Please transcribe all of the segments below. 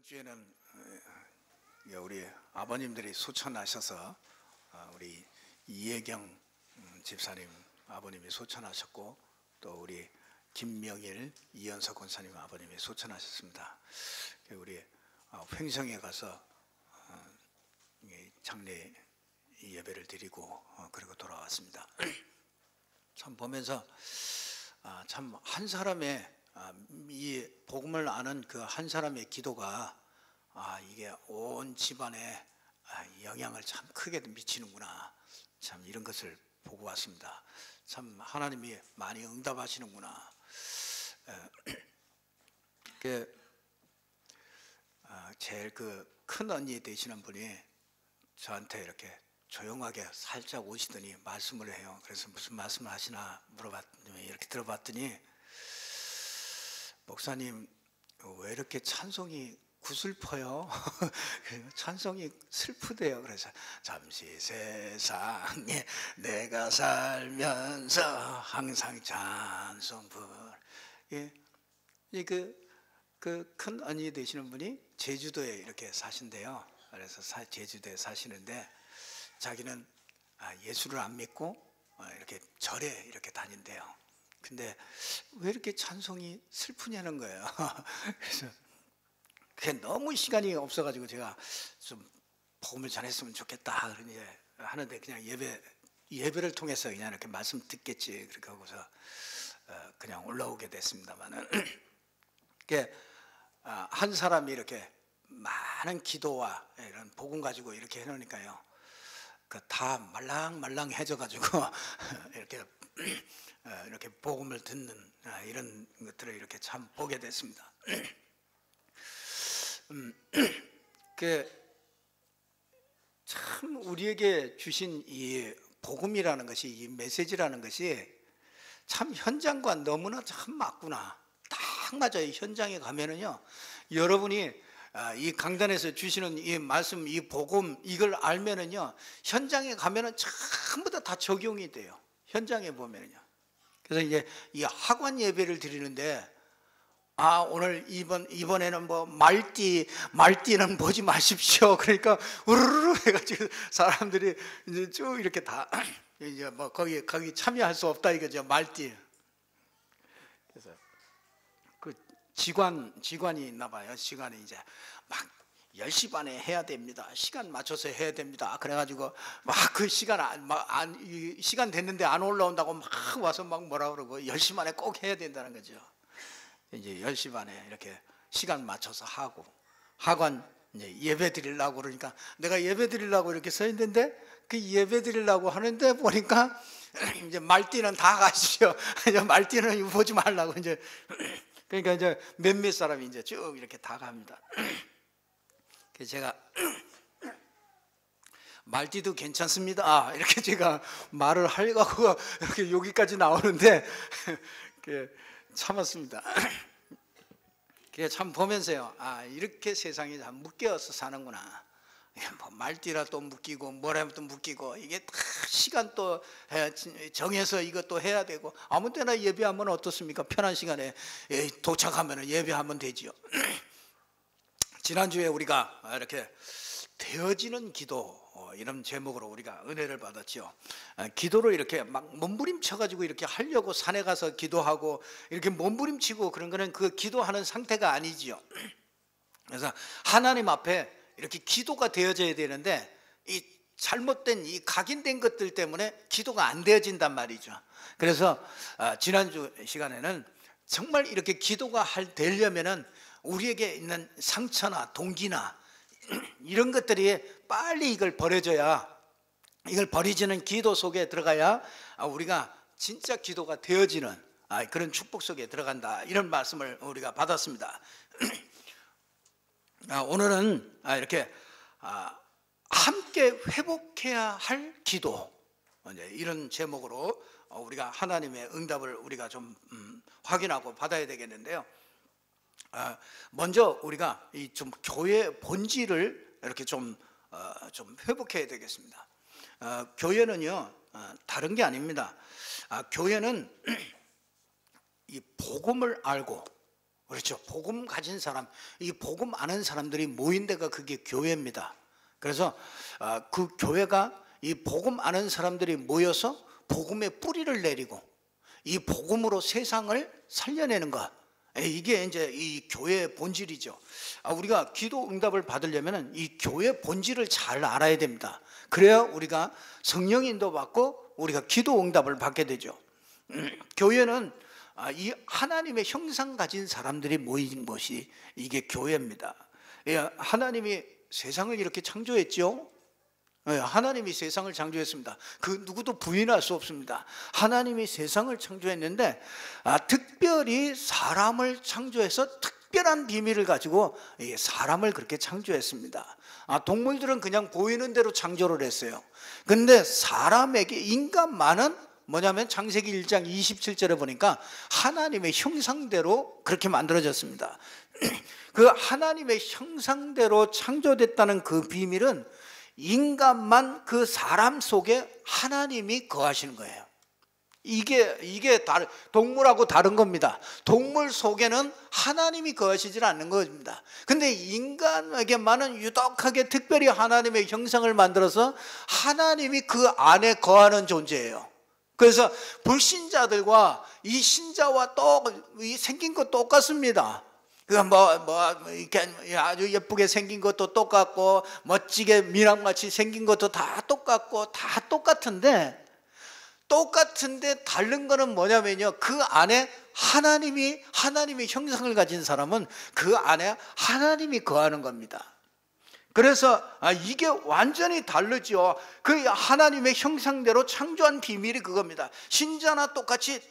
주에는 우리 아버님들이 소천하셔서 우리 이혜경 집사님 아버님이 소천하셨고, 또 우리 김명일 이연석 권사님 아버님이 소천하셨습니다. 우리 횡성에 가서 장례 예배를 드리고 그리고 돌아왔습니다. 참 보면서 참 한 사람의 이 복음을 아는 그 한 사람의 기도가 이게 온 집안에 영향을 참 크게 미치는구나, 참 이런 것을 보고 왔습니다. 참 하나님이 많이 응답하시는구나. 제일 그 큰 언니 되시는 분이 저한테 이렇게 조용하게 살짝 오시더니 말씀을 해요. 그래서 무슨 말씀을 하시나 물어봤더니, 이렇게 들어봤더니, 목사님 왜 이렇게 찬송이 구슬퍼요? 찬송이 슬프대요. 그래서 잠시 세상에 내가 살면서 항상 찬송 부르. 그 큰 언니 되시는 분이 제주도에 이렇게 사신대요. 그래서 제주도에 사시는데 자기는 예수를 안 믿고 이렇게 절에 이렇게 다닌대요. 근데 왜 이렇게 찬송이 슬프냐는 거예요. 그래서 그게 너무 시간이 없어가지고 제가 좀 복음을 전했으면 좋겠다 그러니 하는데, 그냥 예배를 통해서 그냥 이렇게 말씀 듣겠지 그렇게 하고서 그냥 올라오게 됐습니다만은, 한 사람이 이렇게 많은 기도와 이런 복음 가지고 이렇게 해놓으니까요, 다 말랑말랑해져가지고 이렇게 복음을 듣는 이런 것들을 이렇게 참 보게 됐습니다. 참 우리에게 주신 이 복음이라는 것이, 이 메시지라는 것이 참 현장과 너무나 참 맞구나. 딱 맞아요. 현장에 가면은요, 여러분이 이 강단에서 주시는 이 말씀, 이 복음, 이걸 알면은요, 현장에 가면은 전부 다 적용이 돼요. 현장에 보면은요. 그래서 이제 이 학원 예배를 드리는데, 오늘 이번에는 뭐 말띠는 보지 마십시오. 그러니까 우르르 해가지고 사람들이 이제 쭉 이렇게 다 이제 뭐 거기 참여할 수 없다 이거죠. 말띠. 그래서 그 직관이 있나 봐요. 직관이 이제 막 10시 반에 해야 됩니다. 시간 맞춰서 해야 됩니다. 그래가지고 막 그 시간 됐는데 안 올라온다고 막 와서 막 뭐라 그러고 10시 만에 꼭 해야 된다는 거죠. 이제 10시 반에 이렇게 시간 맞춰서 하고, 학원 이제 예배 드리려고 그러니까 내가 예배 드리려고 이렇게 서 있는데, 그 예배 드리려고 하는데 보니까 이제 말띠는 다 가시죠. 이제 말띠는 보지 말라고 이제. 그러니까 이제 몇몇 사람이 이제 쭉 이렇게 다 갑니다. 그래서 제가 말띠도 괜찮습니다 이렇게 제가 말을 하려고 이렇게 여기까지 나오는데 참았습니다. 참 보면서요, 이렇게 세상이 참 묶여서 사는구나. 뭐 말띠라 또 묶이고 뭐라면 또 묶이고, 이게 다 시간 또 정해서 이것도 해야 되고, 아무 때나 예배하면 어떻습니까? 편한 시간에 도착하면 예배하면 되지요. 지난주에 우리가 이렇게 되어지는 기도, 이런 제목으로 우리가 은혜를 받았죠. 기도를 이렇게 막 몸부림쳐가지고 이렇게 하려고 산에 가서 기도하고 이렇게 몸부림치고 그런 거는 그 기도하는 상태가 아니지요. 그래서 하나님 앞에 이렇게 기도가 되어져야 되는데, 이 잘못된 이 각인된 것들 때문에 기도가 안 되어진단 말이죠. 그래서 지난주 시간에는 정말 이렇게 기도가 되려면은 우리에게 있는 상처나 동기나 이런 것들이 빨리 이걸 버려져야, 이걸 버리지는 기도 속에 들어가야 우리가 진짜 기도가 되어지는 그런 축복 속에 들어간다, 이런 말씀을 우리가 받았습니다. 오늘은 이렇게 함께 회복해야 할 기도, 이런 제목으로 우리가 하나님의 응답을 우리가 좀 확인하고 받아야 되겠는데요. 먼저 우리가 이 좀 교회 본질을 이렇게 좀 회복해야 되겠습니다. 교회는요, 다른 게 아닙니다. 교회는 이 복음을 알고 그렇죠. 복음 가진 사람, 이 복음 아는 사람들이 모인 데가 그게 교회입니다. 그래서 그 교회가 이 복음 아는 사람들이 모여서 복음의 뿌리를 내리고 이 복음으로 세상을 살려내는 것, 이게 이제 이 교회의 본질이죠. 우리가 기도 응답을 받으려면 이 교회 본질을 잘 알아야 됩니다. 그래야 우리가 성령 인도 받고 우리가 기도 응답을 받게 되죠. 교회는 이 하나님의 형상 가진 사람들이 모인 것이 이게 교회입니다. 하나님이 세상을 이렇게 창조했죠. 하나님이 세상을 창조했습니다. 그 누구도 부인할 수 없습니다. 하나님이 세상을 창조했는데 특별히 사람을 창조해서 특별한 비밀을 가지고 사람을 그렇게 창조했습니다. 동물들은 그냥 보이는 대로 창조를 했어요. 근데 사람에게, 인간만은 뭐냐면 창세기 1장 27절에 보니까 하나님의 형상대로 그렇게 만들어졌습니다. 그 하나님의 형상대로 창조됐다는 그 비밀은 인간만 그 사람 속에 하나님이 거하시는 거예요. 이게 동물하고 다른 겁니다. 동물 속에는 하나님이 거하시질 않는 겁니다. 근데 인간에게만은 유독하게 특별히 하나님의 형상을 만들어서 하나님이 그 안에 거하는 존재예요. 그래서 불신자들과 이 신자와 생긴 것 똑같습니다. 이렇게 아주 예쁘게 생긴 것도 똑같고 멋지게 미남같이 생긴 것도 다 똑같고 다 똑같은데 다른 거는 뭐냐면요, 그 안에 하나님의 형상을 가진 사람은 그 안에 하나님이 거하는 겁니다. 그래서 이게 완전히 다르죠. 그 하나님의 형상대로 창조한 비밀이 그겁니다. 신자나 똑같이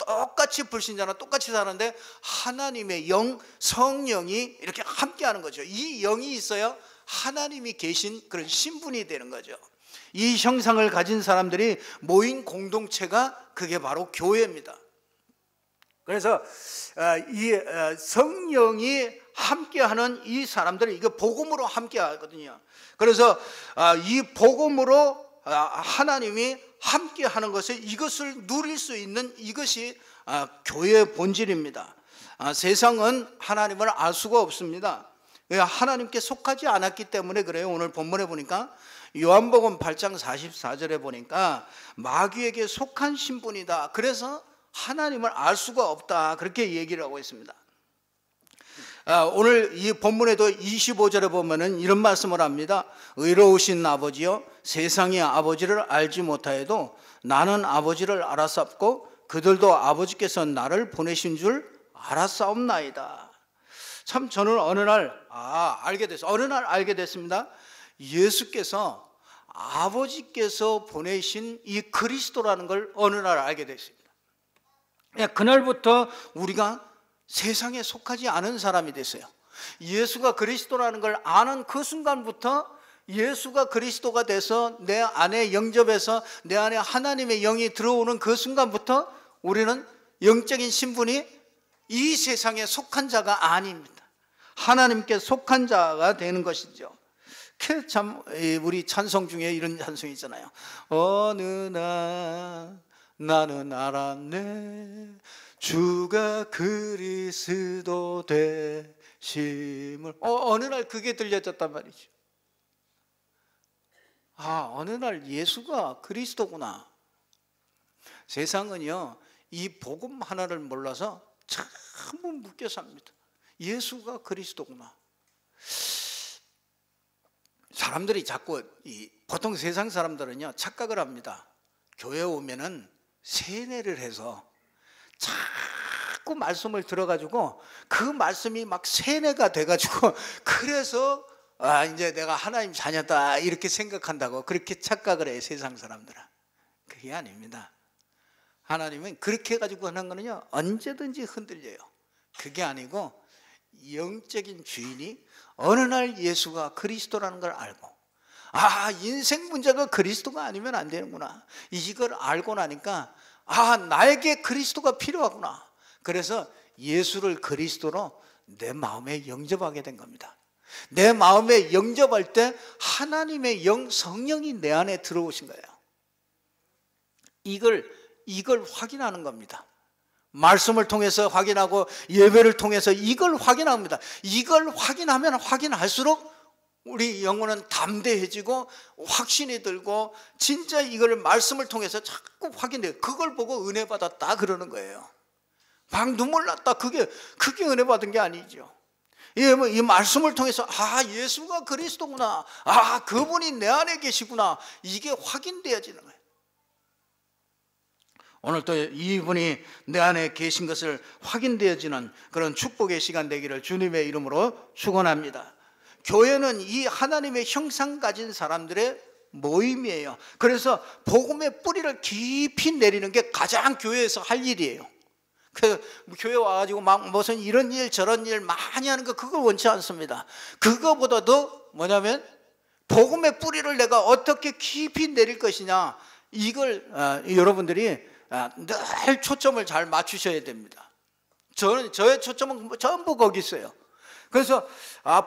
불신자나 똑같이 사는데 하나님의 영, 성령이 이렇게 함께하는 거죠. 이 영이 있어야 하나님이 계신 그런 신분이 되는 거죠. 이 형상을 가진 사람들이 모인 공동체가 그게 바로 교회입니다. 그래서 이 성령이 함께하는 이 사람들은 이거 복음으로 함께하거든요. 그래서 이 복음으로 하나님이 함께하는 것을, 이것을 누릴 수 있는 이것이 교회의 본질입니다. 세상은 하나님을 알 수가 없습니다. 하나님께 속하지 않았기 때문에 그래요. 오늘 본문에 보니까 요한복음 8장 44절에 보니까 마귀에게 속한 신분이다. 그래서 하나님을 알 수가 없다. 그렇게 얘기를 하고 있습니다. 오늘 이 본문에도 25절에 보면은 이런 말씀을 합니다. 의로우신 아버지여, 세상의 아버지를 알지 못하여도 나는 아버지를 알았었고 그들도 아버지께서 나를 보내신 줄 알았사옵나이다. 참 저는 어느 날 알게 됐습니다. 예수께서 아버지께서 보내신 이 그리스도라는 걸 어느 날 알게 됐습니다. 그날부터 우리가 세상에 속하지 않은 사람이 됐어요. 예수가 그리스도라는 걸 아는 그 순간부터 예수가 그리스도가 돼서 내 안에 영접해서 내 안에 하나님의 영이 들어오는 그 순간부터 우리는 영적인 신분이 이 세상에 속한 자가 아닙니다. 하나님께 속한 자가 되는 것이죠. 참 우리 찬송 중에 이런 찬송이 있잖아요. 어느 날 나는 알았네 주가 그리스도 되심을. 어느 날 그게 들려졌단 말이죠. 어느 날 예수가 그리스도구나. 세상은요 이 복음 하나를 몰라서 참 묶여 삽니다. 예수가 그리스도구나. 사람들이 자꾸 보통 세상 사람들은요 착각을 합니다. 교회 오면은 세뇌를 해서 자꾸 말씀을 들어가지고 그 말씀이 막 세뇌가 돼가지고 그래서 이제 내가 하나님 자녀다 이렇게 생각한다고 그렇게 착각을 해요. 세상 사람들은. 그게 아닙니다. 하나님은 그렇게 해가지고 하는 거는요 언제든지 흔들려요. 그게 아니고 영적인 주인이 어느 날 예수가 그리스도라는 걸 알고 인생 문제가 그리스도가 아니면 안 되는구나. 이걸 알고 나니까 나에게 그리스도가 필요하구나. 그래서 예수를 그리스도로 내 마음에 영접하게 된 겁니다. 내 마음에 영접할 때 하나님의 영, 성령이 내 안에 들어오신 거예요. 이걸 확인하는 겁니다. 말씀을 통해서 확인하고 예배를 통해서 이걸 확인합니다. 이걸 확인하면 확인할수록 우리 영혼은 담대해지고 확신이 들고 진짜 이걸 말씀을 통해서 자꾸 확인돼요. 그걸 보고 은혜 받았다 그러는 거예요. 막 눈물 났다. 그게 은혜 받은 게 아니죠. 이 말씀을 통해서 예수가 그리스도구나, 그분이 내 안에 계시구나, 이게 확인되어지는 거예요. 오늘 또 이분이 내 안에 계신 것을 확인되어지는 그런 축복의 시간 되기를 주님의 이름으로 축원합니다. 교회는 이 하나님의 형상 가진 사람들의 모임이에요. 그래서 복음의 뿌리를 깊이 내리는 게 가장 교회에서 할 일이에요. 그 교회 와가지고 막 무슨 이런 일 저런 일 많이 하는 거 그걸 원치 않습니다. 그거보다도 뭐냐면 복음의 뿌리를 내가 어떻게 깊이 내릴 것이냐, 이걸 여러분들이 늘 초점을 잘 맞추셔야 됩니다. 저의 초점은 전부 거기 있어요. 그래서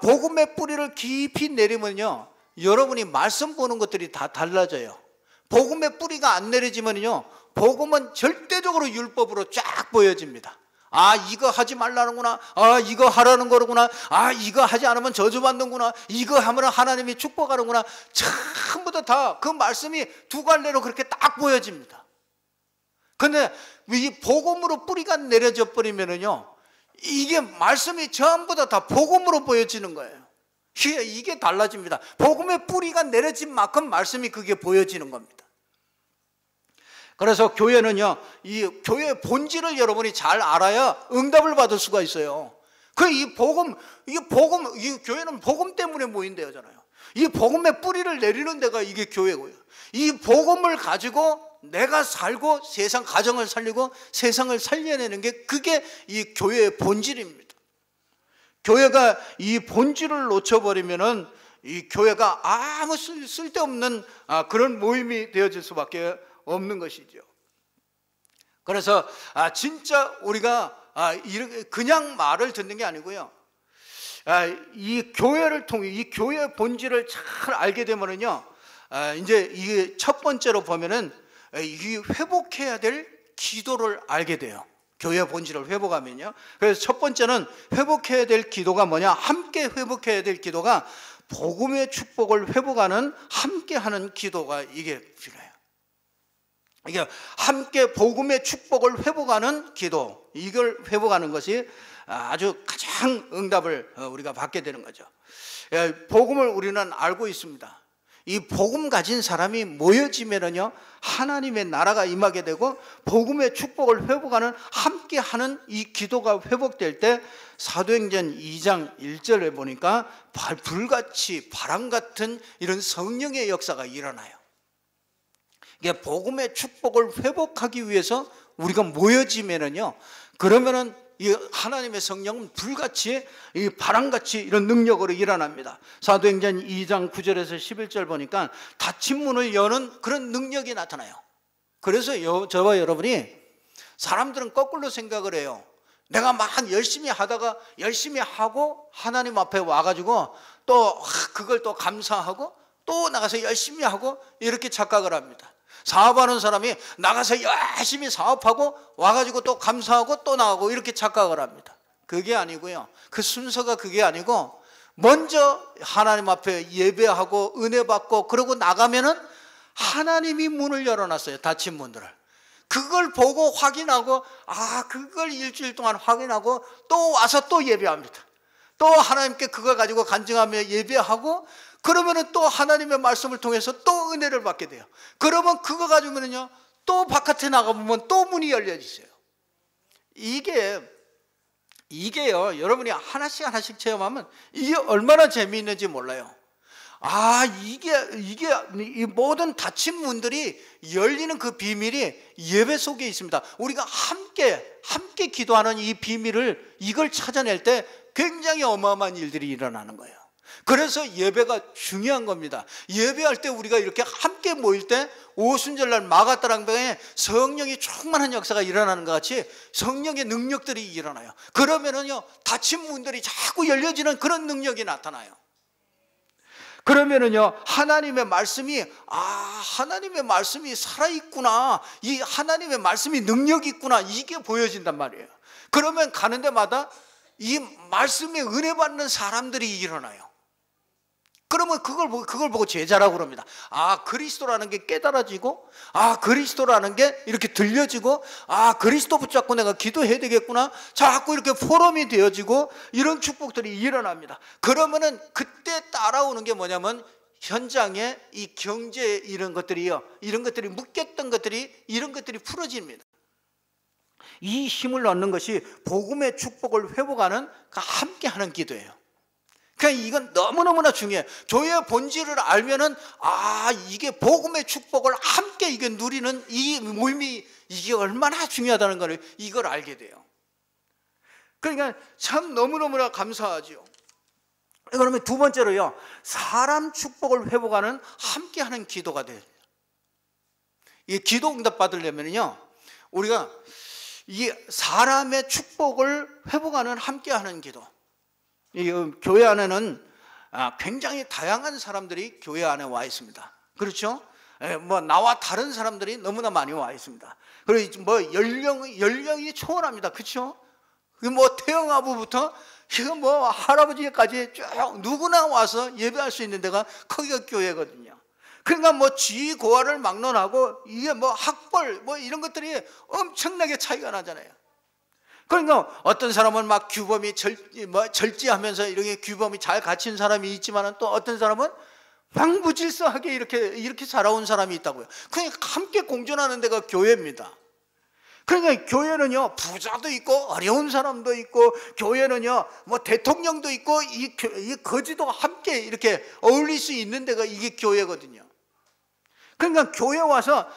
복음의 뿌리를 깊이 내리면요, 여러분이 말씀 보는 것들이 다 달라져요. 복음의 뿌리가 안 내려지면요, 복음은 절대적으로 율법으로 쫙 보여집니다. 이거 하지 말라는구나, 이거 하라는 거구나, 이거 하지 않으면 저주받는구나, 이거 하면 하나님이 축복하는구나, 전부 다 그 말씀이 두 갈래로 그렇게 딱 보여집니다. 근데 이 복음으로 뿌리가 내려져 버리면은요, 이게 말씀이 전부 다 복음으로 보여지는 거예요. 이게 달라집니다. 복음의 뿌리가 내려진 만큼 말씀이 그게 보여지는 겁니다. 그래서 교회는요, 이 교회의 본질을 여러분이 잘 알아야 응답을 받을 수가 있어요. 이 교회는 복음 때문에 모인대잖아요. 이 복음의 뿌리를 내리는 데가 이게 교회고요. 이 복음을 가지고 내가 살고 세상 가정을 살리고 세상을 살려내는 게 그게 이 교회의 본질입니다. 교회가 이 본질을 놓쳐버리면은 이 교회가 아무 쓸데없는 그런 모임이 되어질 수밖에 없는 것이죠. 그래서 진짜 우리가 그냥 말을 듣는 게 아니고요, 이 교회를 통해 이 교회의 본질을 잘 알게 되면은요, 이제 이게 첫 번째로 보면은 이 회복해야 될 기도를 알게 돼요. 교회의 본질을 회복하면요. 그래서 첫 번째는 회복해야 될 기도가 뭐냐? 함께 회복해야 될 기도가 복음의 축복을 회복하는 함께하는 기도가 이게 필요해요. 이게 함께 복음의 축복을 회복하는 기도, 이걸 회복하는 것이 아주 가장 응답을 우리가 받게 되는 거죠. 복음을 우리는 알고 있습니다. 이 복음 가진 사람이 모여지면은요, 하나님의 나라가 임하게 되고 복음의 축복을 회복하는 함께하는 이 기도가 회복될 때 사도행전 2장 1절에 보니까 불같이 바람 같은 이런 성령의 역사가 일어나요. 이게 복음의 축복을 회복하기 위해서 우리가 모여지면은요, 그러면은 이 하나님의 성령은 불같이 이 바람같이 이런 능력으로 일어납니다. 사도행전 2장 9절에서 11절 보니까 닫힌 문을 여는 그런 능력이 나타나요. 그래서 저와 여러분이, 사람들은 거꾸로 생각을 해요. 내가 막 열심히 하다가 열심히 하고 하나님 앞에 와가지고 또 그걸 또 감사하고 또 나가서 열심히 하고 이렇게 착각을 합니다. 사업하는 사람이 나가서 열심히 사업하고 와가지고 또 감사하고 또 나가고 이렇게 착각을 합니다. 그게 아니고요, 그 순서가 그게 아니고 먼저 하나님 앞에 예배하고 은혜 받고 그러고 나가면은 하나님이 문을 열어놨어요. 닫힌 문들을. 그걸 보고 확인하고 그걸 일주일 동안 확인하고 또 와서 또 예배합니다. 또 하나님께 그걸 가지고 간증하며 예배하고 그러면은 또 하나님의 말씀을 통해서 또 은혜를 받게 돼요. 그러면 그거 가지고는요, 또 바깥에 나가보면 또 문이 열려지세요. 이게요, 여러분이 하나씩 체험하면 이게 얼마나 재미있는지 몰라요. 이게 이 모든 닫힌 문들이 열리는 그 비밀이 예배 속에 있습니다. 우리가 함께 기도하는 이 비밀을, 이걸 찾아낼 때 굉장히 어마어마한 일들이 일어나는 거예요. 그래서 예배가 중요한 겁니다. 예배할 때 우리가 이렇게 함께 모일 때 오순절날 마가다락방에 성령이 충만한 역사가 일어나는 것 같이 성령의 능력들이 일어나요. 그러면은요, 닫힌 문들이 자꾸 열려지는 그런 능력이 나타나요. 그러면은요, 하나님의 말씀이 하나님의 말씀이 살아있구나, 이 하나님의 말씀이 능력이 있구나, 이게 보여진단 말이에요. 그러면 가는 데마다 이 말씀에 은혜 받는 사람들이 일어나요. 그러면 그걸 보고 제자라고 그럽니다. 그리스도라는 게 깨달아지고, 그리스도라는 게 이렇게 들려지고, 그리스도 붙잡고 내가 기도해야 되겠구나, 자꾸 이렇게 포럼이 되어지고, 이런 축복들이 일어납니다. 그러면은 그때 따라오는 게 뭐냐면, 현장에 이 경제 이런 것들이요, 이런 것들이 묶였던 것들이, 이런 것들이 풀어집니다. 이 힘을 얻는 것이 복음의 축복을 회복하는 함께하는 기도예요. 그러니까 이건 너무너무나 중요해요. 교회의 본질을 알면은 이게 복음의 축복을 함께 이게 누리는 이 모임이 이게 얼마나 중요하다는 걸 이걸 알게 돼요. 그러니까 참 너무너무나 감사하죠. 그러면 두 번째로요, 사람 축복을 회복하는 함께하는 기도가 돼요. 이 기도 응답 받으려면요, 우리가 이 사람의 축복을 회복하는 함께하는 기도. 이 교회 안에는 굉장히 다양한 사람들이 교회 안에 와 있습니다. 그렇죠? 뭐 나와 다른 사람들이 너무나 많이 와 있습니다. 그리고 뭐 연령이 초월합니다. 그렇죠? 뭐 태영아부부터 지금 뭐 할아버지까지 쭉 누구나 와서 예배할 수 있는 데가 거기가 교회거든요. 그러니까 뭐 지고하를 막론하고 이게 뭐 학벌 뭐 이런 것들이 엄청나게 차이가 나잖아요. 그러니까 어떤 사람은 막 규범이 절제하면서 이렇게 규범이 잘 갖춘 사람이 있지만, 또 어떤 사람은 방부질서하게 이렇게 살아온 사람이 있다고요. 그러니까 함께 공존하는 데가 교회입니다. 그러니까 교회는요, 부자도 있고 어려운 사람도 있고, 교회는요 뭐 대통령도 있고, 이 거지도 함께 이렇게 어울릴 수 있는 데가 이게 교회거든요. 그러니까 교회 와서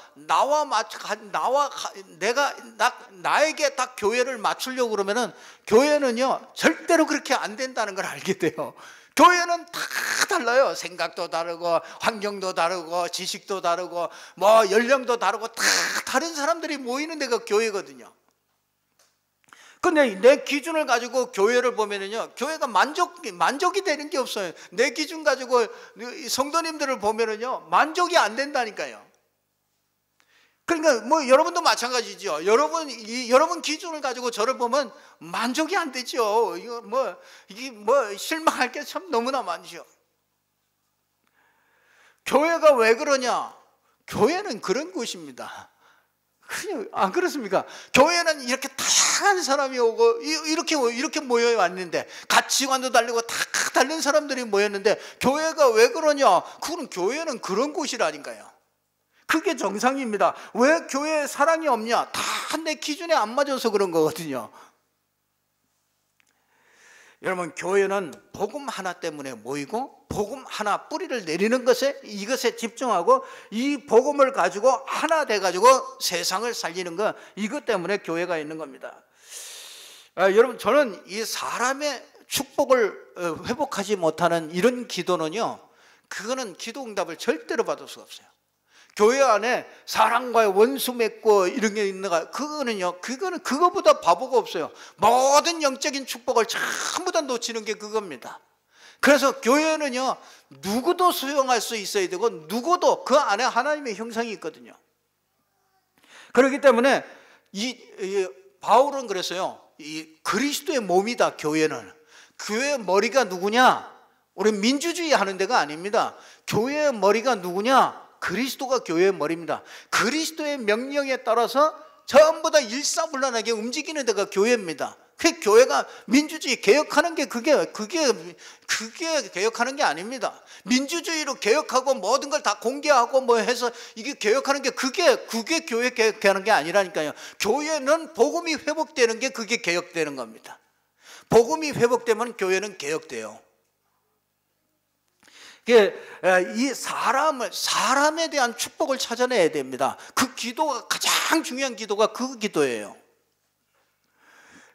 나에게 딱 교회를 맞추려고 그러면은, 교회는요 절대로 그렇게 안 된다는 걸 알게 돼요. 교회는 다 달라요. 생각도 다르고, 환경도 다르고, 지식도 다르고, 뭐 연령도 다르고, 다 다른 사람들이 모이는 데가 교회거든요. 근데 내 기준을 가지고 교회를 보면은요, 교회가 만족이 되는 게 없어요. 내 기준 가지고 성도님들을 보면은요, 만족이 안 된다니까요. 그러니까 뭐 여러분도 마찬가지죠. 여러분 기준을 가지고 저를 보면 만족이 안 되죠. 이게 뭐 실망할 게 참 너무나 많죠. 교회가 왜 그러냐? 교회는 그런 곳입니다. 안 그렇습니까? 교회는 이렇게 다양한 사람이 오고 이렇게 모여 왔는데, 가치관도 다르고 다 다른 사람들이 모였는데, 교회가 왜 그러냐? 교회는 그런 곳이라니까요. 그게 정상입니다. 왜 교회에 사랑이 없냐? 다 내 기준에 안 맞아서 그런 거거든요. 여러분, 교회는 복음 하나 때문에 모이고, 복음 하나 뿌리를 내리는 이것에 집중하고, 이 복음을 가지고 하나 돼가지고 세상을 살리는 것, 이것 때문에 교회가 있는 겁니다. 여러분, 저는 이 사람의 축복을 회복하지 못하는 이런 기도는요, 그거는 기도 응답을 절대로 받을 수가 없어요. 교회 안에 사람과의 원수 맺고 이런 게 있는가, 그거는 그거보다 바보가 없어요. 모든 영적인 축복을 전부 다 놓치는 게 그겁니다. 그래서 교회는요, 누구도 수용할 수 있어야 되고, 누구도 그 안에 하나님의 형상이 있거든요. 그렇기 때문에 바울은 그랬어요. 이 그리스도의 몸이다, 교회는. 교회의 머리가 누구냐? 우리 민주주의 하는 데가 아닙니다. 교회의 머리가 누구냐? 그리스도가 교회의 머리입니다. 그리스도의 명령에 따라서 전부 다 일사불란하게 움직이는 데가 교회입니다. 그 교회가 민주주의 개혁하는 게 그게 개혁하는 게 아닙니다. 민주주의로 개혁하고 모든 걸 다 공개하고 뭐 해서 이게 개혁하는 게 그게 교회 개혁하는 게 아니라니까요. 교회는 복음이 회복되는 게 그게 개혁되는 겁니다. 복음이 회복되면 교회는 개혁돼요. 이 사람에 대한 축복을 찾아내야 됩니다. 그 기도가 가장 중요한 기도가 그 기도예요.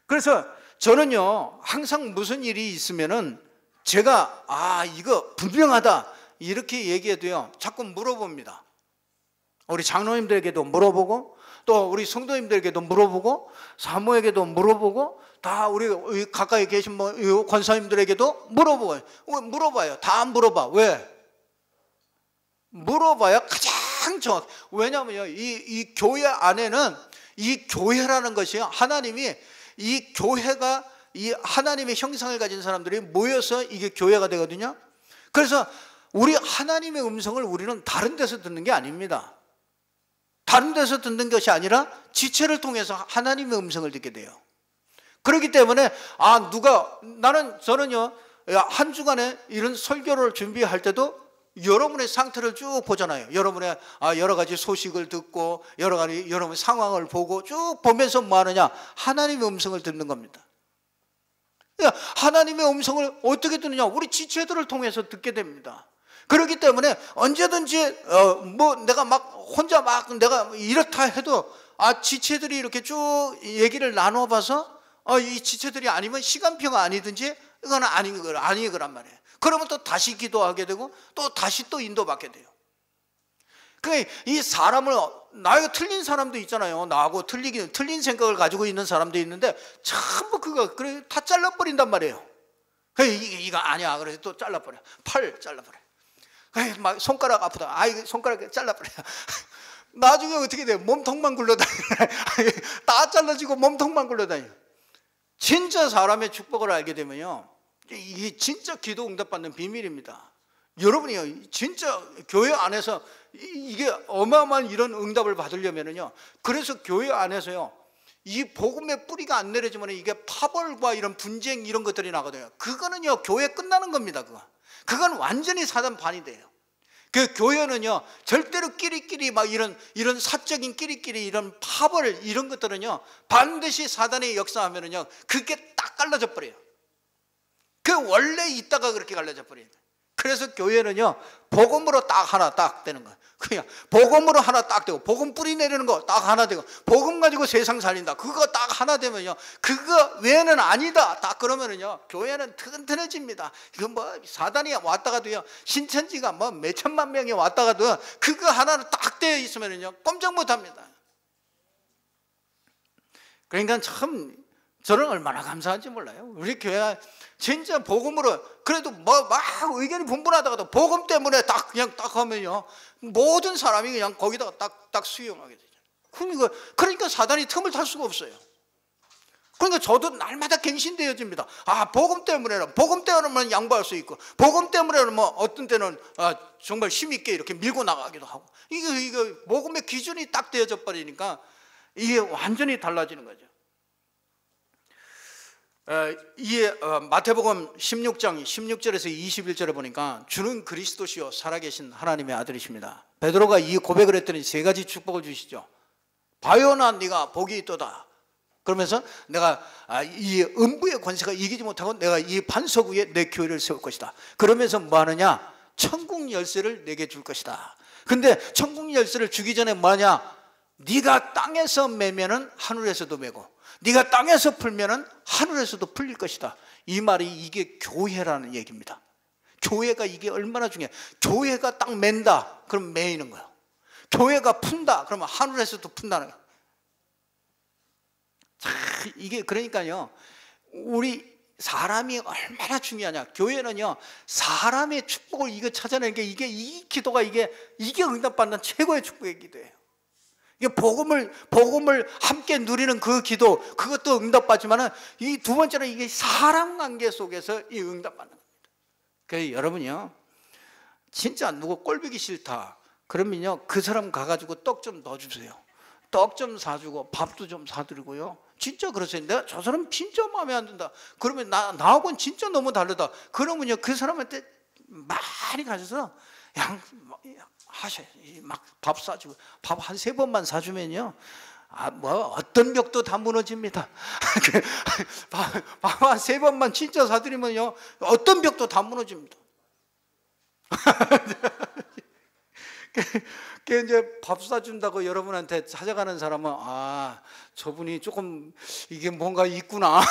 그래서 저는요, 항상 무슨 일이 있으면은 제가 이거 분명하다 이렇게 얘기해도요, 자꾸 물어봅니다. 우리 장로님들에게도 물어보고, 또 우리 성도님들에게도 물어보고, 사모에게도 물어보고, 다 우리 가까이 계신 권사님들에게도 물어봐요. 다 물어봐. 왜? 물어봐야 가장 정확. 왜냐하면요, 이 교회 안에는 이 교회라는 것이 하나님이 이 교회가 이 하나님의 형상을 가진 사람들이 모여서 이게 교회가 되거든요. 그래서 우리 하나님의 음성을 우리는 다른 데서 듣는 게 아닙니다. 다른 데서 듣는 것이 아니라 지체를 통해서 하나님의 음성을 듣게 돼요. 그렇기 때문에 저는요 한 주간에 이런 설교를 준비할 때도 여러분의 상태를 쭉 보잖아요. 여러분의 여러 가지 소식을 듣고 여러 가지 여러분의 상황을 보고 쭉 보면서 뭐 하느냐? 하나님의 음성을 듣는 겁니다. 하나님의 음성을 어떻게 듣느냐? 우리 지체들을 통해서 듣게 됩니다. 그렇기 때문에 언제든지 내가 막 혼자 내가 이렇다 해도 지체들이 이렇게 쭉 얘기를 나눠봐서 이 지체들이 아니면 시간표가 아니든지 이건 아니거란 말이에요. 그러면 또 다시 기도하게 되고 또 다시 또 인도받게 돼요. 그러니까 이 사람을 나하고 틀린 사람도 있잖아요. 나하고 틀린 생각을 가지고 있는 사람도 있는데 전부 그래 다 잘라버린단 말이에요. 이거 아니야. 그래서 또 잘라버려. 팔 잘라버려. 막 손가락 아프다. 손가락 잘라버려. 나중에 어떻게 돼요? 몸통만 굴러다녀. 다 잘라지고 몸통만 굴러다녀. 진짜 사람의 축복을 알게 되면요, 이게 진짜 기도 응답받는 비밀입니다. 여러분이요, 진짜 교회 안에서 이게 어마어마한 이런 응답을 받으려면요, 그래서 교회 안에서요, 이 복음의 뿌리가 안 내려지면 이게 파벌과 이런 분쟁 이런 것들이 나거든요. 그거는요, 교회 끝나는 겁니다. 그건 완전히 사단 반이 돼요. 그 교회는요, 절대로 끼리끼리 막 이런 사적인 끼리끼리 이런 파벌 이런 것들은요, 반드시 사단이 역사하면은요, 그게 딱 갈라져 버려요. 그 원래 있다가 그렇게 갈라져 버려요. 그래서 교회는요, 복음으로 딱 하나 딱 되는 거예요. 그냥 복음으로 하나 딱 되고, 복음 뿌리 내리는 거 딱 하나 되고, 복음 가지고 세상 살린다. 그거 딱 하나 되면요, 그거 외에는 아니다. 딱 그러면은요, 교회는 튼튼해집니다. 이거 사단이 왔다가도요, 신천지가 몇 천만 명이 왔다가도 그거 하나는 딱 되어 있으면은요, 꼼짝 못 합니다. 그러니까 참 저는 얼마나 감사한지 몰라요. 우리 교회가 진짜 복음으로, 그래도 막 의견이 분분하다가도 복음 때문에 그냥 딱 하면요, 모든 사람이 그냥 거기다가 딱 수용하게 되죠. 그러니까 사단이 틈을 탈 수가 없어요. 그러니까 저도 날마다 갱신되어집니다. 복음 때문에는 양보할 수 있고, 복음 때문에는 어떤 때는 정말 힘있게 이렇게 밀고 나가기도 하고, 이거 복음의 기준이 딱 되어져 버리니까 이게 완전히 달라지는 거죠. 마태복음 16장 16절에서 21절에 보니까 주는 그리스도시요 살아계신 하나님의 아들이십니다. 베드로가 이 고백을 했더니 세 가지 축복을 주시죠. 바요나 네가 복이 있도다. 그러면서 내가 이 음부의 권세가 이기지 못하고 내가 이 반석 위에 내 교회를 세울 것이다. 그러면서 뭐 하느냐? 천국 열쇠를 내게 줄 것이다. 근데 천국 열쇠를 주기 전에 뭐 하냐? 네가 땅에서 매면은 하늘에서도 매고, 네가 땅에서 풀면은 하늘에서도 풀릴 것이다. 이 말이 이게 교회라는 얘기입니다. 교회가 이게 얼마나 중요해. 교회가 딱 맨다, 그럼 매이는 거예요. 교회가 푼다, 그러면 하늘에서도 푼다는 거예요. 이게 그러니까요, 우리 사람이 얼마나 중요하냐. 교회는요, 사람의 축복을 이거 찾아내는 게 이 기도가 이게 응답받는 최고의 축복의 기도예요. 이게 복음을 함께 누리는 그 기도, 그것도 응답받지만은 이 두 번째는 이게 사람 관계 속에서 이 응답받는 겁니다. 그래서 여러분이요, 진짜 누구 꼴보기 싫다 그러면요, 그 사람 가가지고 떡 좀 넣어주세요. 떡 좀 사주고 밥도 좀 사드리고요. 진짜 그러세요. 내가 저 사람 진짜 마음에 안 든다. 그러면 나하고는 진짜 너무 다르다. 그러면요, 그 사람한테 많이 가셔서 하셔요. 막 밥 사주고, 밥 한 3번만 사주면요, 어떤 벽도 다 무너집니다. 밥 한 3번만 진짜 사드리면요, 어떤 벽도 다 무너집니다. 이제 밥 사준다고 여러분한테 찾아가는 사람은 저분이 조금 이게 뭔가 있구나.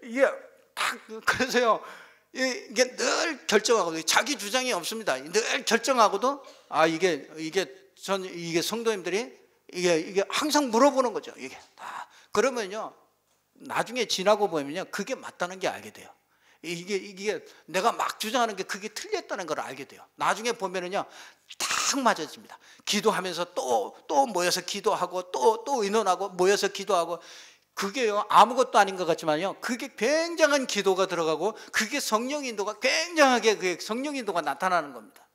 이게 딱 그래서요, 이게 늘 결정하고도 자기 주장이 없습니다. 늘 결정하고도 이게 성도님들이 이게 항상 물어보는 거죠. 이게 그러면요, 나중에 지나고 보면요, 그게 맞다는 게 알게 돼요. 이게 내가 막 주장하는 게 그게 틀렸다는 걸 알게 돼요. 나중에 보면은요, 딱 맞아집니다. 기도하면서 또 모여서 기도하고 또 의논하고 모여서 기도하고, 그게요 아무것도 아닌 것 같지만요, 그게 굉장한 기도가 들어가고 그게 성령 인도가 굉장하게 그 성령 인도가 나타나는 겁니다.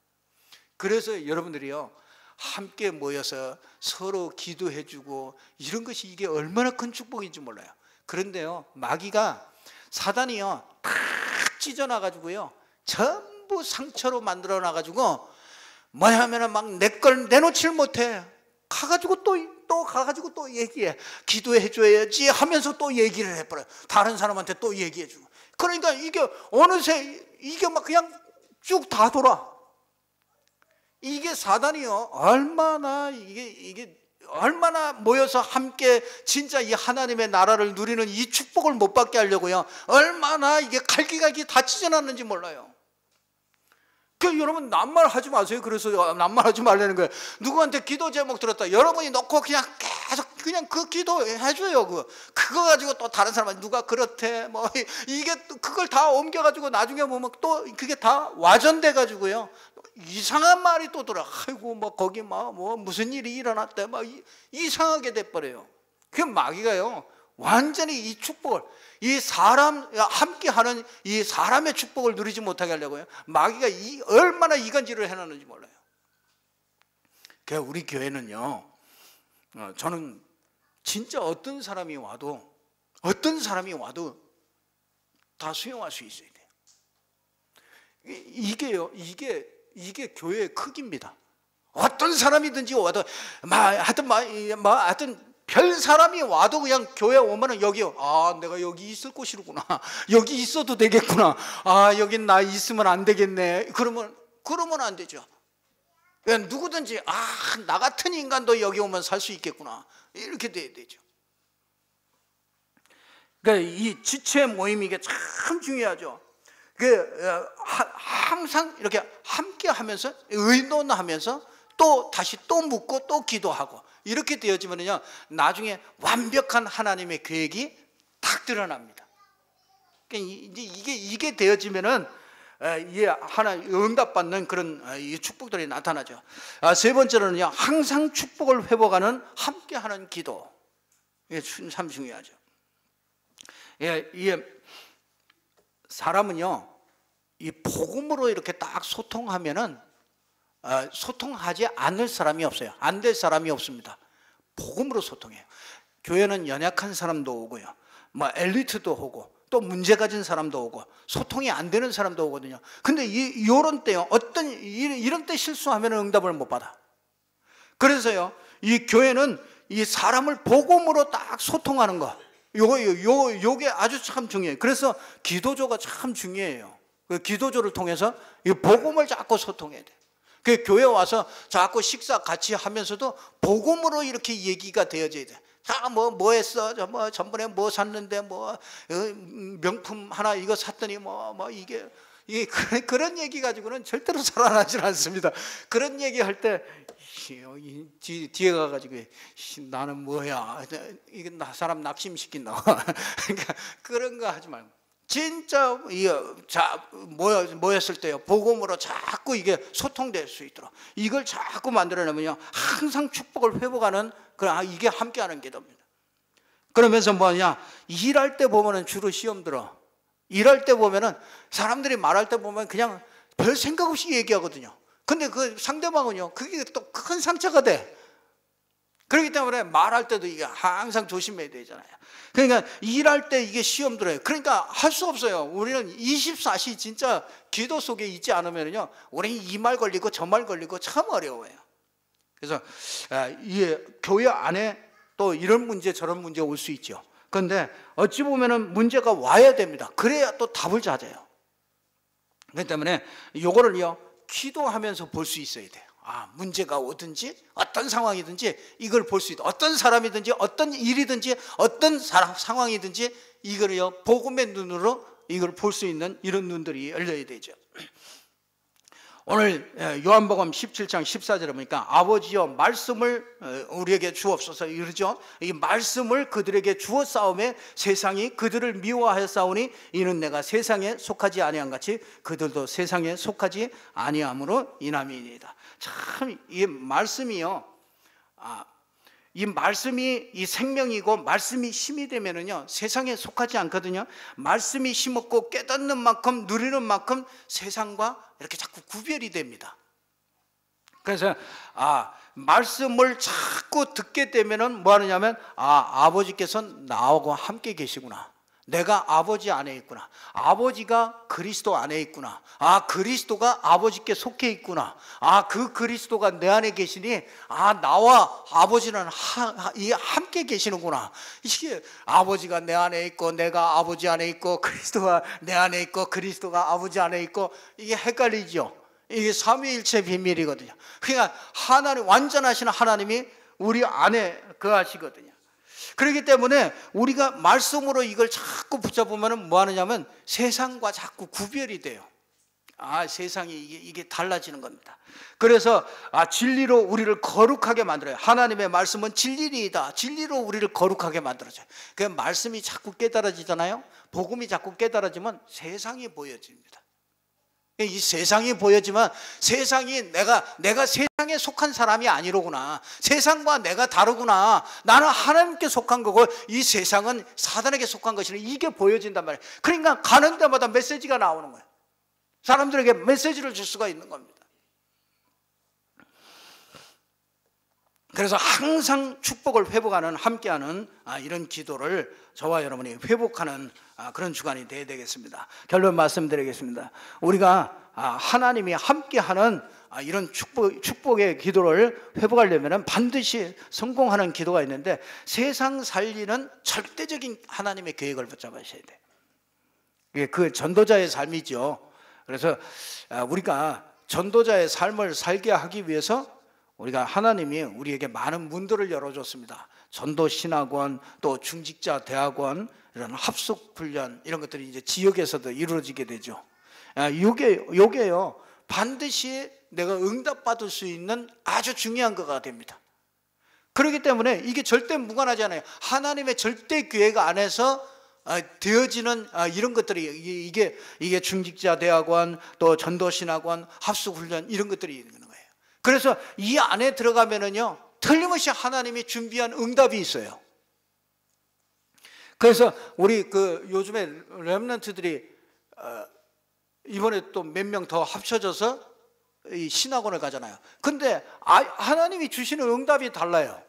그래서 여러분들이요, 함께 모여서 서로 기도해주고 이런 것이 이게 얼마나 큰 축복인지 몰라요. 그런데요, 마귀가, 사단이요 탁 찢어놔가지고요 전부 상처로 만들어놔가지고 뭐냐 하면은 막 내 걸 내놓질 못해. 가가지고 또 가가지고 또 얘기해. 기도해줘야지 하면서 또 얘기를 해버려요. 다른 사람한테 또 얘기해주고. 그러니까 이게 어느새 이게 막 그냥 쭉 다 돌아. 이게 사단이요 얼마나 이게 얼마나 모여서 함께 진짜 이 하나님의 나라를 누리는 이 축복을 못 받게 하려고요, 얼마나 이게 갈기갈기 다 찢어놨는지 몰라요. 여러분 낱말하지 마세요. 그래서 낱말하지 말라는 거예요. 누구한테 기도 제목 들었다, 여러분이 놓고 그냥 계속 그냥 그 기도 해줘요. 그거 가지고 또 다른 사람한테 누가 그렇대 뭐 이게 그걸 다 옮겨가지고 나중에 보면 또 그게 다 와전돼 가지고요 이상한 말이 또 들어. 아이고 뭐 거기 뭐 무슨 일이 일어났대 막 이상하게 돼버려요. 그 마귀가요 완전히 이 축복을, 이 사람 함께하는 이 사람의 축복을 누리지 못하게 하려고요, 마귀가 얼마나 이간질을 해놨는지 몰라요. 그래서 우리 교회는요, 저는 진짜 어떤 사람이 와도 다 수용할 수 있어야 돼요. 이게 교회의 크기입니다. 어떤 사람이든지 와도 하여튼 별 사람이 와도 그냥 교회 오면은 여기요, 내가 여기 있을 곳이구나, 여기 있어도 되겠구나, 여긴 나 있으면 안 되겠네, 그러면 안 되죠. 그냥 누구든지 나 같은 인간도 여기 오면 살 수 있겠구나, 이렇게 돼야 되죠. 그러니까 이 지체 모임이 이게 참 중요하죠. 항상 이렇게 함께 하면서 의논하면서 또 다시 또 묻고 또 기도하고 이렇게 되어지면요 나중에 완벽한 하나님의 계획이 딱 드러납니다. 그러니까 이게 되어지면은 하나 응답받는 그런 이 축복들이 나타나죠. 세 번째로는요, 항상 축복을 회복하는 함께하는 기도. 이게 참 중요하죠. 이게 사람은요 이 복음으로 이렇게 딱 소통하면은 소통하지 않을 사람이 없어요. 안 될 사람이 없습니다. 복음으로 소통해요. 교회는 연약한 사람도 오고요, 뭐 엘리트도 오고 또 문제 가진 사람도 오고 소통이 안 되는 사람도 오거든요. 근데 이런 때요, 이런 때 실수하면 응답을 못 받아. 그래서요 이 교회는 이 사람을 복음으로 딱 소통하는 거, 요게 아주 참 중요해요. 그래서 기도조가 참 중요해요. 그 기도조를 통해서 이 복음을 자꾸 소통해야 돼. 그 교회 와서 자꾸 식사 같이 하면서도 복음으로 이렇게 얘기가 되어져야 돼. 자, 뭐 했어? 전번에 뭐 샀는데 명품 하나 이거 샀더니 이게 그런 얘기 가지고는 절대로 살아나질 않습니다. 그런 얘기 할 때 뒤에 가가지고 나는 뭐야? 이게 사람 낙심시킨다고. 그러니까 그런 거 하지 말고. 진짜 모였을 때요 복음으로 자꾸 이게 소통될 수 있도록 이걸 자꾸 만들어내면요 항상 축복을 회복하는 이게 함께하는 기도입니다. 그러면서 일할 때 보면은 주로 시험 들어. 일할 때 보면은 사람들이 말할 때 보면 그냥 별 생각 없이 얘기하거든요. 근데 그 상대방은요 그게 또 큰 상처가 돼. 그렇기 때문에 말할 때도 이게 항상 조심해야 되잖아요. 그러니까 일할 때 이게 시험 들어요. 그러니까 할 수 없어요. 우리는 24시 진짜 기도 속에 있지 않으면요 우리는 이 말 걸리고 저 말 걸리고 참 어려워요. 그래서 이 교회 안에 또 이런 문제 저런 문제 올 수 있죠. 그런데 어찌 보면은 문제가 와야 됩니다. 그래야 또 답을 찾아요. 그렇기 때문에 요거를요 기도하면서 볼 수 있어야 돼요. 문제가 오든지 어떤 상황이든지 이걸 볼 수 있다. 어떤 사람이든지 어떤 일이든지 어떤 상황이든지 이거를요 복음의 눈으로 이걸 볼 수 있는 이런 눈들이 열려야 되죠. 오늘 요한복음 17장 14절에 보니까 아버지여 말씀을 우리에게 주옵소서 이러죠. 이 말씀을 그들에게 주어 싸움에 세상이 그들을 미워하였사오니 이는 내가 세상에 속하지 아니한 같이 그들도 세상에 속하지 아니함으로 인함이니이다. 참 이 말씀이요, 이 말씀이 이 생명이고 말씀이 힘이 되면은요 세상에 속하지 않거든요. 말씀이 힘없고 깨닫는 만큼 누리는 만큼 세상과 이렇게 자꾸 구별이 됩니다. 그래서 말씀을 자꾸 듣게 되면은 뭐 하느냐면 아버지께서 나하고 함께 계시구나. 내가 아버지 안에 있구나. 아버지가 그리스도 안에 있구나. 그리스도가 아버지께 속해 있구나. 그 그리스도가 내 안에 계시니 나와 아버지는 함께 계시는구나. 이게 아버지가 내 안에 있고 내가 아버지 안에 있고 그리스도가 내 안에 있고 그리스도가 아버지 안에 있고 이게 헷갈리죠. 이게 삼위일체 비밀이거든요. 그러니까 하나님, 완전하신 하나님이 우리 안에 거하시거든요. 그렇기 때문에 우리가 말씀으로 이걸 자꾸 붙잡으면 뭐 하느냐면 세상과 자꾸 구별이 돼요. 세상이 이게 달라지는 겁니다. 그래서 진리로 우리를 거룩하게 만들어요. 하나님의 말씀은 진리이다. 진리로 우리를 거룩하게 만들어줘요. 그 말씀이 자꾸 깨달아지잖아요. 복음이 자꾸 깨달아지면 세상이 보여집니다. 이 세상이 보여지면 세상이 내가 세상에 속한 사람이 아니로구나. 세상과 내가 다르구나. 나는 하나님께 속한 거고 이 세상은 사단에게 속한 것이라 이게 보여진단 말이에요. 그러니까 가는 데마다 메시지가 나오는 거예요. 사람들에게 메시지를 줄 수가 있는 겁니다. 그래서 항상 축복을 회복하는, 함께하는 이런 기도를 저와 여러분이 회복하는 그런 주간이 되어야 되겠습니다. 결론 말씀드리겠습니다. 우리가 하나님이 함께하는 이런 축복의 기도를 회복하려면 반드시 성공하는 기도가 있는데, 세상 살리는 절대적인 하나님의 계획을 붙잡으셔야 돼요. 이게 그 전도자의 삶이죠. 그래서 우리가 전도자의 삶을 살게 하기 위해서 우리가 하나님이 우리에게 많은 문들을 열어줬습니다. 전도신학원, 또 중직자 대학원, 이런 합숙훈련 이런 것들이 이제 지역에서도 이루어지게 되죠. 요게요 반드시 내가 응답받을 수 있는 아주 중요한 거가 됩니다. 그렇기 때문에 이게 절대 무관하지 않아요. 하나님의 절대 계획 안에서 되어지는 이런 것들이 이게 중직자 대학원, 또 전도신학원, 합숙훈련 이런 것들이 있는 거예요. 그래서 이 안에 들어가면은요 틀림없이 하나님이 준비한 응답이 있어요. 그래서 우리 요즘에 렘넌트들이 이번에 또 몇 명 더 합쳐져서 이 신학원을 가잖아요. 근데 하나님이 주시는 응답이 달라요.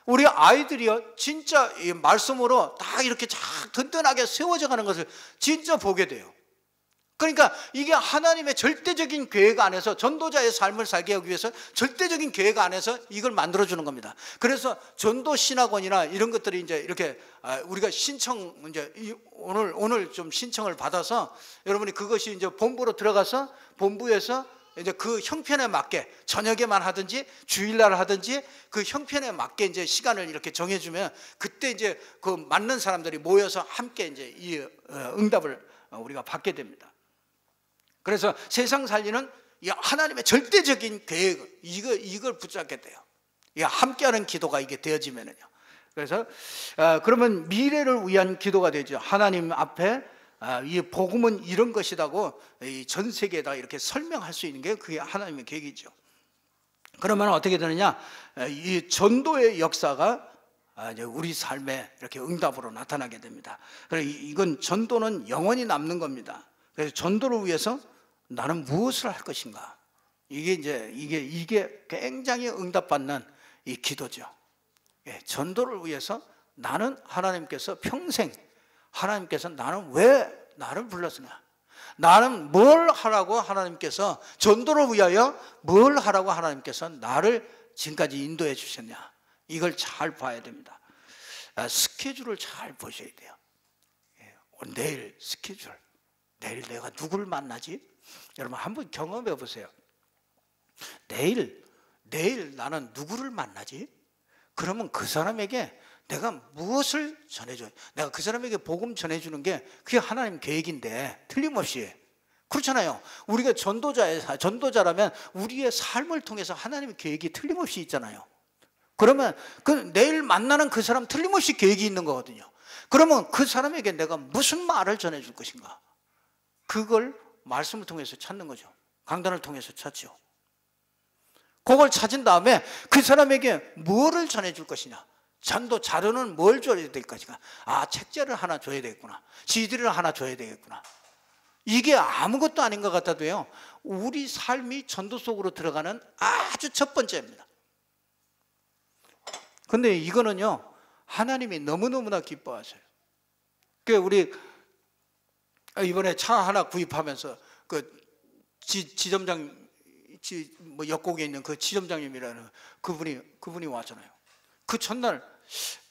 우리 아이들이요 진짜 이 말씀으로 다 이렇게 쫙 든든하게 세워져 가는 것을 진짜 보게 돼요. 그러니까 이게 하나님의 절대적인 계획 안에서 전도자의 삶을 살게 하기 위해서 절대적인 계획 안에서 이걸 만들어주는 겁니다. 그래서 전도신학원이나 이런 것들이 이제 이렇게 우리가 오늘 좀 신청을 받아서 여러분이 그것이 이제 본부로 들어가서 본부에서 이제 그 형편에 맞게 저녁에만 하든지 주일날 하든지 그 형편에 맞게 이제 시간을 이렇게 정해주면 그때 이제 그 맞는 사람들이 모여서 함께 이제 이 응답을 우리가 받게 됩니다. 그래서 세상 살리는 하나님의 절대적인 계획, 이걸 붙잡게 돼요. 함께하는 기도가 이게 되어지면은요. 그래서 그러면 미래를 위한 기도가 되죠. 하나님 앞에 이 복음은 이런 것이라고 전 세계에다 이렇게 설명할 수 있는 게 그게 하나님의 계획이죠. 그러면 어떻게 되느냐? 이 전도의 역사가 우리 삶에 이렇게 응답으로 나타나게 됩니다. 그래서 이건 전도는 영원히 남는 겁니다. 그래서 전도를 위해서 나는 무엇을 할 것인가? 이게 굉장히 응답받는 이 기도죠. 전도를 위해서 나는 하나님께서 평생 하나님께서 나는 왜 나를 불렀으냐? 나는 뭘 하라고 하나님께서 전도를 위하여 뭘 하라고 하나님께서 나를 지금까지 인도해 주셨냐? 이걸 잘 봐야 됩니다. 스케줄을 잘 보셔야 돼요. 내일 스케줄. 내일 내가 누굴 만나지? 여러분 한번 경험해 보세요. 내일 나는 누구를 만나지? 그러면 그 사람에게 내가 무엇을 전해줘요? 내가 그 사람에게 복음 전해주는 게 그게 하나님 계획인데 틀림없이 그렇잖아요. 우리가 전도자라면 우리의 삶을 통해서 하나님의 계획이 틀림없이 있잖아요. 그러면 그 내일 만나는 그 사람 틀림없이 계획이 있는 거거든요. 그러면 그 사람에게 내가 무슨 말을 전해줄 것인가? 그걸 말씀을 통해서 찾는 거죠. 강단을 통해서 찾죠. 그걸 찾은 다음에 그 사람에게 뭐를 전해줄 것이냐? 전도 자료는 뭘 줘야 될 것인가? 아, 책자를 하나 줘야 되겠구나. CD를 하나 줘야 되겠구나. 이게 아무것도 아닌 것 같아도요, 우리 삶이 전도 속으로 들어가는 아주 첫 번째입니다. 근데 이거는요, 하나님이 너무너무나 기뻐하세요. 우리 이번에 차 하나 구입하면서 그 지점장, 역곡에 있는 그 지점장님이라는 그분이 왔잖아요. 그 첫날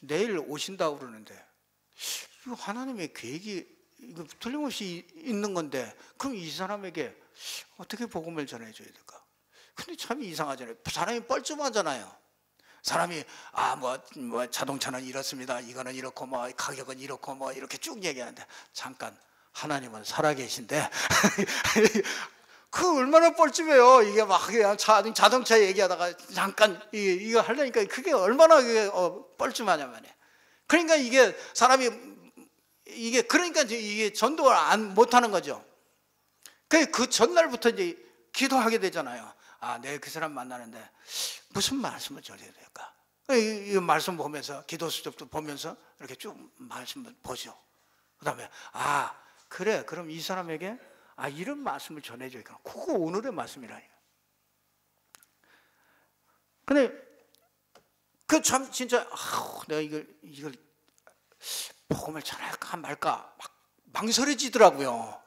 내일 오신다고 그러는데, 이거 하나님의 계획이 이거 틀림없이 있는 건데, 그럼 이 사람에게 어떻게 복음을 전해줘야 될까? 근데 참 이상하잖아요. 사람이 뻘쭘하잖아요. 사람이 뭐 자동차는 이렇습니다, 이거는 이렇고 뭐 가격은 이렇고 뭐 이렇게 쭉 얘기하는데, 잠깐 하나님은 살아계신데 그 얼마나 뻘쭘해요. 이게 막 그냥 자동차 얘기하다가 잠깐 이거 하려니까 그게 얼마나 뻘쭘하냐 말이에요. 그러니까 이게 사람이 그러니까 이게 전도를 못하는 거죠. 그 전날부터 이제 기도하게 되잖아요. 아, 내일 그 사람 만나는데 무슨 말씀을 전해야 될까? 이 말씀 보면서, 기도 수첩도 보면서 이렇게 쭉 말씀을 보죠. 그 다음에 그래, 그럼 이 사람에게 이런 말씀을 전해줘야겠구나. 그거 오늘의 말씀이라니까. 근데 그 참 진짜 내가 이걸 복음을 전할까 말까 막 망설여지더라고요.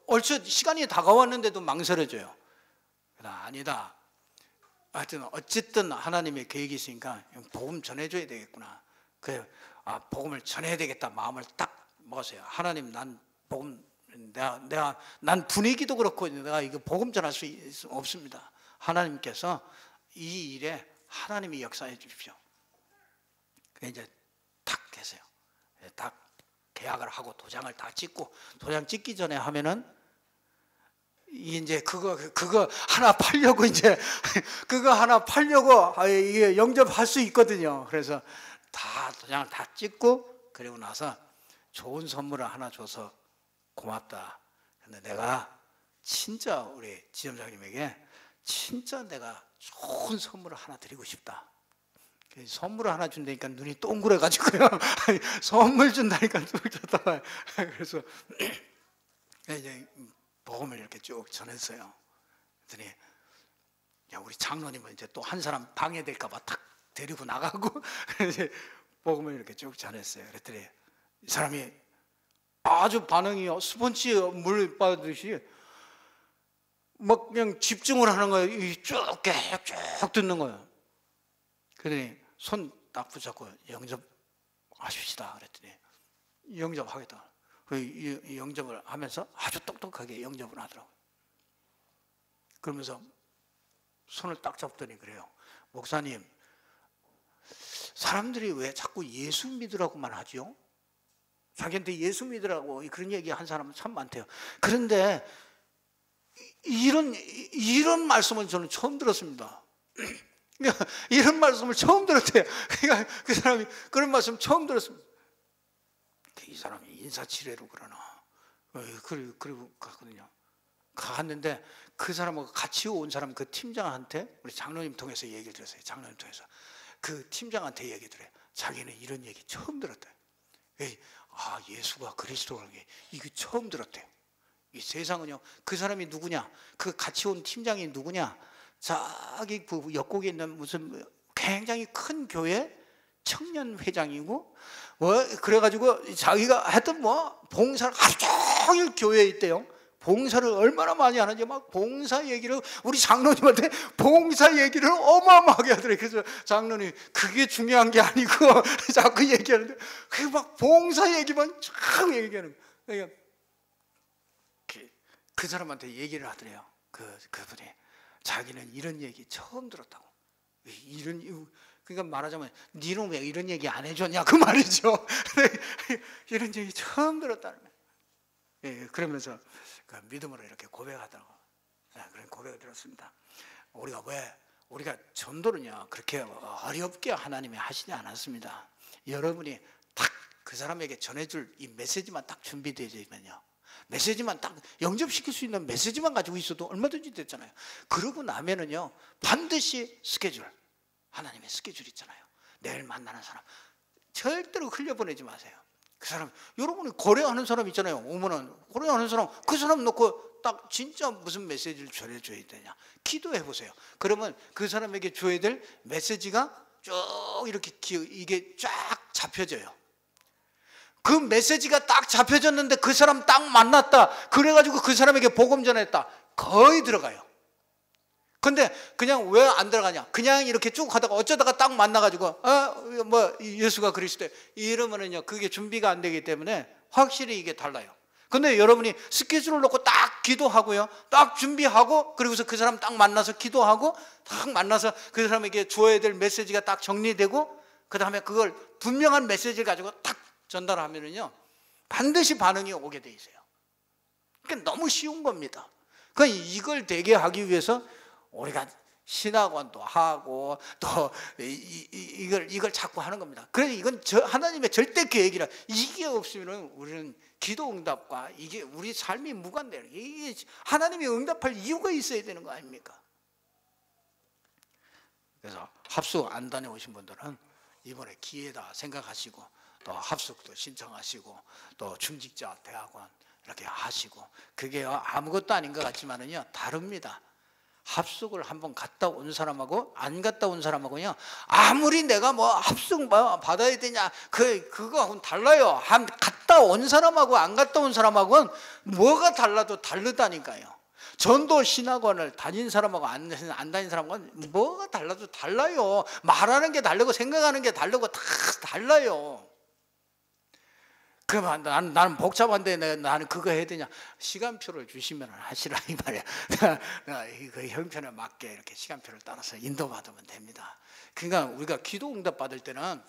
얼추 시간이 다가왔는데도 망설여져요. 아니다. 하여튼 어쨌든 하나님의 계획이 있으니까 복음 전해줘야 되겠구나. 복음을 전해야 되겠다 마음을 딱 먹었어요. 하나님, 난 복음, 난 분위기도 그렇고 내가 이거 복음 전할 수 없습니다. 하나님께서 이 일에 하나님이 역사해 주십시오. 이제 탁 계세요. 딱 계약을 하고 도장을 다 찍고, 도장 찍기 전에 하면은 이제 그거 하나 팔려고 이제 그거 하나 팔려고 이게 영접할 수 있거든요. 그래서 다 도장을 다 찍고, 그리고 나서 좋은 선물을 하나 줘서 고맙다. 근데 내가 진짜 우리 지점장님에게 진짜 내가 좋은 선물을 하나 드리고 싶다. 선물을 하나 준다니까 눈이 동그래가지고요. 선물 준다니까 쭉 쳤다가 그래서 이제 복음을 이렇게 쭉 전했어요. 그랬더니 우리 장로님은 이제 또 한 사람 방해될까봐 탁 데리고 나가고 이제 복음을 이렇게 쭉 전했어요. 그랬더니 이 사람이 아주 반응이 스펀지 물 받듯이 막 그냥 집중을 하는 거예요. 쭉 듣는 거예요. 그러더니 손 딱 붙잡고 영접하십시다 그랬더니 영접하겠다. 이 영접을 하면서 아주 똑똑하게 영접을 하더라고요. 그러면서 손을 딱 잡더니 그래요. 목사님, 사람들이 왜 자꾸 예수 믿으라고만 하죠? 자기한테 예수 믿으라고 그런 얘기 한 사람은 참 많대요. 그런데 이런 말씀은 저는 처음 들었습니다. 이런 말씀을 처음 들었대요. 그러니까 그 사람이 그런 말씀 처음 들었습니다. 이 사람이 인사치레로 그러나. 그리고 갔거든요. 갔는데 그 사람하고 같이 온 사람 그 팀장한테 우리 장로님 통해서 얘기를 들었어요. 장로님 통해서 그 팀장한테 얘기 들어요. 자기는 이런 얘기 처음 들었대요. 예수가 그리스도라는 게 이거 처음 들었대요. 이 세상은요, 그 사람이 누구냐, 그 같이 온 팀장이 누구냐, 자기 그 역곡에 있는 무슨 굉장히 큰 교회 청년 회장이고, 그래가지고 자기가 하여튼 봉사를 하루 종일 교회에 있대요. 봉사를 얼마나 많이 하는지 막 봉사 얘기를 우리 장로님한테 봉사 얘기를 어마어마하게 하더래요. 그래서 장로님 그게 중요한 게 아니고 자꾸 얘기하는데 그 막 봉사 얘기만 쫙 얘기하는 거예요. 그 사람한테 얘기를 하더래요. 그분이 자기는 이런 얘기 처음 들었다고. 그러니까 말하자면 니는 왜 이런 얘기 안 해줬냐 그 말이죠. 이런 얘기 처음 들었다는 거예요. 예, 그러면서 그 믿음으로 이렇게 고백하더라고. 예, 그런 고백을 들었습니다. 우리가 전도는요 그렇게 어렵게 하나님이 하시지 않았습니다. 여러분이 딱 그 사람에게 전해줄 이 메시지만 딱 준비되어지면요, 메시지만 딱 영접시킬 수 있는 메시지만 가지고 있어도 얼마든지 됐잖아요. 그러고 나면은요 반드시 스케줄, 하나님의 스케줄 있잖아요. 내일 만나는 사람 절대로 흘려보내지 마세요. 그 사람, 여러분이 고려하는 사람 있잖아요. 오면은 고려하는 사람, 그 사람 놓고 딱 진짜 무슨 메시지를 전해줘야 되냐, 기도해 보세요. 그러면 그 사람에게 줘야 될 메시지가 쭉 이렇게 이게 쫙 잡혀져요. 그 메시지가 딱 잡혀졌는데 그 사람 딱 만났다, 그래가지고 그 사람에게 복음 전했다, 거의 들어가요. 근데 그냥 왜 안 들어가냐, 그냥 이렇게 쭉 하다가 어쩌다가 딱 만나가지고 뭐 예수가 그리스도 이러면은요 그게 준비가 안 되기 때문에 확실히 이게 달라요. 근데 여러분이 스케줄을 놓고 딱 기도하고요, 딱 준비하고, 그리고서 그 사람 딱 만나서 기도하고, 딱 만나서 그 사람에게 줘야 될 메시지가 딱 정리되고, 그 다음에 그걸 분명한 메시지를 가지고 딱 전달하면은요 반드시 반응이 오게 돼 있어요. 그러니까 너무 쉬운 겁니다. 그러니까 이걸 되게 하기 위해서 우리가 신학원도 하고 또 이걸 자꾸 하는 겁니다. 그래서 이건 하나님의 절대 계획이라, 이게 없으면 우리는 기도 응답과 이게 우리 삶이 무관돼요. 이게 하나님이 응답할 이유가 있어야 되는 거 아닙니까? 그래서 합숙 안 다녀오신 분들은 이번에 기회다 생각하시고, 또 합숙도 신청하시고, 또 중직자 대학원 이렇게 하시고, 그게 아무것도 아닌 것 같지만은요 다릅니다. 합숙을 한번 갔다 온 사람하고 안 갔다 온 사람하고요, 아무리 내가 뭐 합숙 뭐 받아야 되냐 그거하고는 달라요. 갔다 온 사람하고 안 갔다 온 사람하고는 뭐가 달라도 다르다니까요. 전도 신학원을 다닌 사람하고 안 다닌 사람하고는 뭐가 달라도 달라요. 말하는 게 다르고 생각하는 게 다르고 다 달라요. 그러면 나는 복잡한데 나는 그거 해야 되냐, 시간표를 주시면 하시라 이 말이야. 그 형편에 맞게 이렇게 시간표를 따라서 인도받으면 됩니다. 그러니까 우리가 기도 응답 받을 때는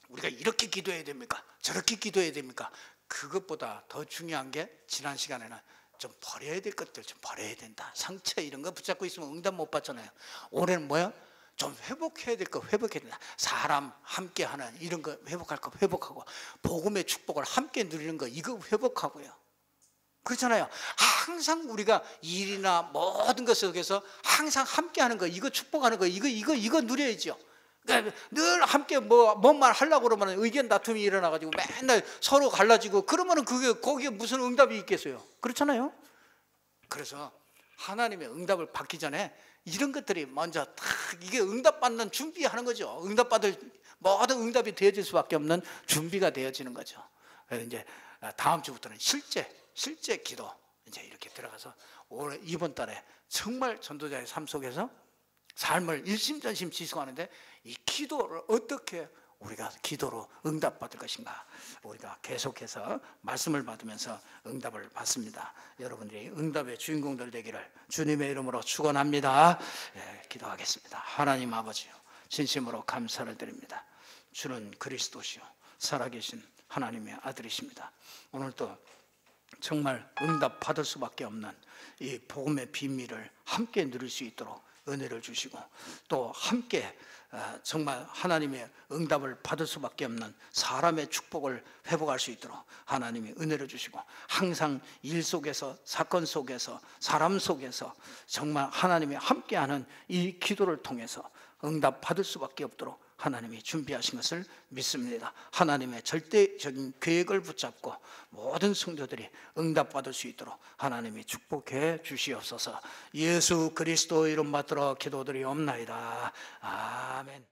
우리가 이렇게 기도해야 됩니까, 저렇게 기도해야 됩니까, 그것보다 더 중요한 게 지난 시간에는 좀 버려야 될 것들 좀 버려야 된다. 상처 이런 거 붙잡고 있으면 응답 못 받잖아요. 올해는 뭐야? 좀 회복해야 될 거 회복해야 된다. 사람 함께하는 이런 거 회복할 거 회복하고, 복음의 축복을 함께 누리는 거 이거 회복하고요. 그렇잖아요. 항상 우리가 일이나 모든 것 속에서 항상 함께하는 거, 이거 축복하는 거, 이거 누려야죠. 그러니까 늘 함께 뭔 말 하려고 그러면 의견 다툼이 일어나가지고 맨날 서로 갈라지고 그러면은 거기에 무슨 응답이 있겠어요. 그렇잖아요. 그래서 하나님의 응답을 받기 전에 이런 것들이 먼저 딱 이게 응답받는 준비하는 거죠. 응답받을 모든 응답이 되어질 수밖에 없는 준비가 되어지는 거죠. 그래서 이제 다음 주부터는 실제 기도 이제 이렇게 들어가서 올해 이번 달에 정말 전도자의 삶 속에서 삶을 일심전심 지속하는데 이 기도를 어떻게 우리가 기도로 응답받을 것인가, 우리가 계속해서 말씀을 받으면서 응답을 받습니다. 여러분들이 응답의 주인공들 되기를 주님의 이름으로 축원합니다. 기도하겠습니다. 하나님 아버지요, 진심으로 감사를 드립니다. 주는 그리스도시요 살아계신 하나님의 아들이십니다. 오늘도 정말 응답 받을 수밖에 없는 이 복음의 비밀을 함께 누릴 수 있도록 은혜를 주시고, 또 함께 정말 하나님의 응답을 받을 수밖에 없는 사람의 축복을 회복할 수 있도록 하나님이 은혜를 주시고, 항상 일 속에서 사건 속에서 사람 속에서 정말 하나님이 함께하는 이 기도를 통해서 응답 받을 수밖에 없도록 하나님이 준비하신 것을 믿습니다. 하나님의 절대적인 계획을 붙잡고 모든 성도들이 응답받을 수 있도록 하나님이 축복해 주시옵소서. 예수 그리스도 이름 받들어 기도드리옵나이다. 아멘.